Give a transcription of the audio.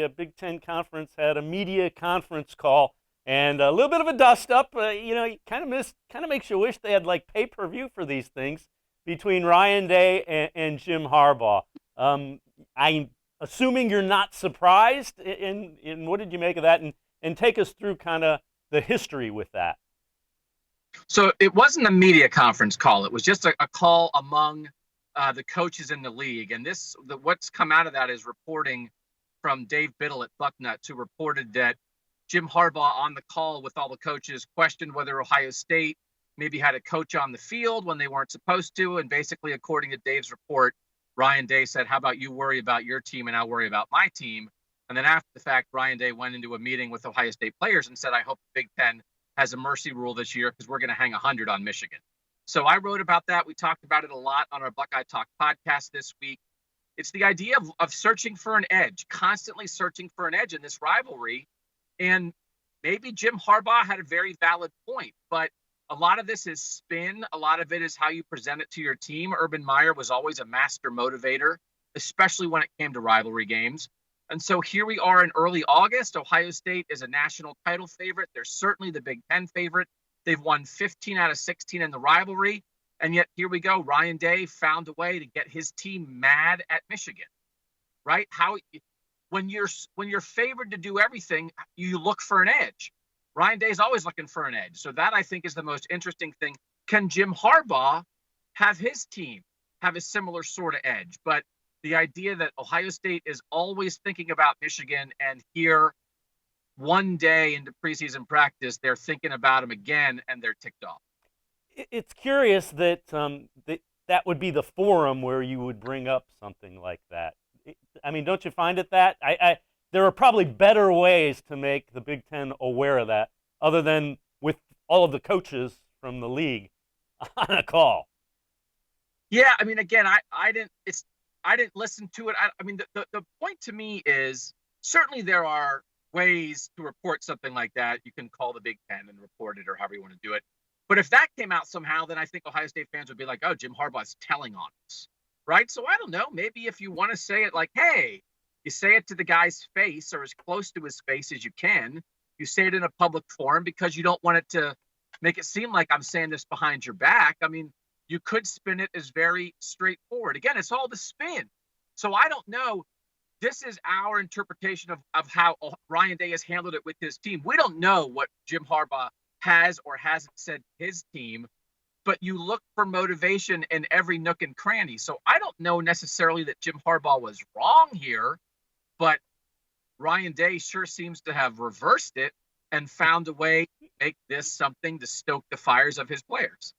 Big Ten Conference had a media conference call and a little bit of a dust up. You kind of makes you wish they had like pay-per-view for these things between Ryan Day and Jim Harbaugh. I'm assuming you're not surprised. In what did you make of that? And take us through kind of the history with that. So it wasn't a media conference call. It was just a call among the coaches in the league. And what's come out of that is reporting from Dave Biddle at Bucknuts, who reported that Jim Harbaugh on the call with all the coaches questioned whether Ohio State maybe had a coach on the field when they weren't supposed to. And basically, according to Dave's report, Ryan Day said, "How about you worry about your team and I'll worry about my team?" And then after the fact, Ryan Day went into a meeting with Ohio State players and said, "I hope the Big Ten has a mercy rule this year because we're going to hang 100 on Michigan." So I wrote about that. We talked about it a lot on our Buckeye Talk podcast this week. It's the idea of searching for an edge, constantly searching for an edge in this rivalry. And maybe Jim Harbaugh had a very valid point, but a lot of this is spin. A lot of it is how you present it to your team. Urban Meyer was always a master motivator, especially when it came to rivalry games. And so here we are in early August. Ohio State is a national title favorite. They're certainly the Big Ten favorite. They've won 15 out of 16 in the rivalry. And yet here we go. Ryan Day found a way to get his team mad at Michigan, right? When you're favored to do everything, you look for an edge. Ryan Day is always looking for an edge. So that, I think, is the most interesting thing. Can Jim Harbaugh have his team have a similar sort of edge? But the idea that Ohio State is always thinking about Michigan, and here one day into preseason practice, they're thinking about him again and they're ticked off. It's curious that that would be the forum where you would bring up something like that. I mean, don't you find it that? There are probably better ways to make the Big Ten aware of that, other than with all of the coaches from the league on a call. Yeah, I mean, again, I didn't listen to it. I mean, the point to me is certainly there are ways to report something like that. You can call the Big Ten and report it or however you want to do it. But if that came out somehow, then I think Ohio State fans would be like, "Oh, Jim Harbaugh's telling on us," right? So I don't know. Maybe if you want to say it like, "Hey," you say it to the guy's face or as close to his face as you can. You say it in a public forum because you don't want it to make it seem like I'm saying this behind your back. I mean, you could spin it as very straightforward. Again, it's all the spin. So I don't know. This is our interpretation of how Ryan Day has handled it with his team. We don't know what Jim Harbaugh has or hasn't said to his team, but you look for motivation in every nook and cranny. So I don't know necessarily that Jim Harbaugh was wrong here, but Ryan Day sure seems to have reversed it and found a way to make this something to stoke the fires of his players.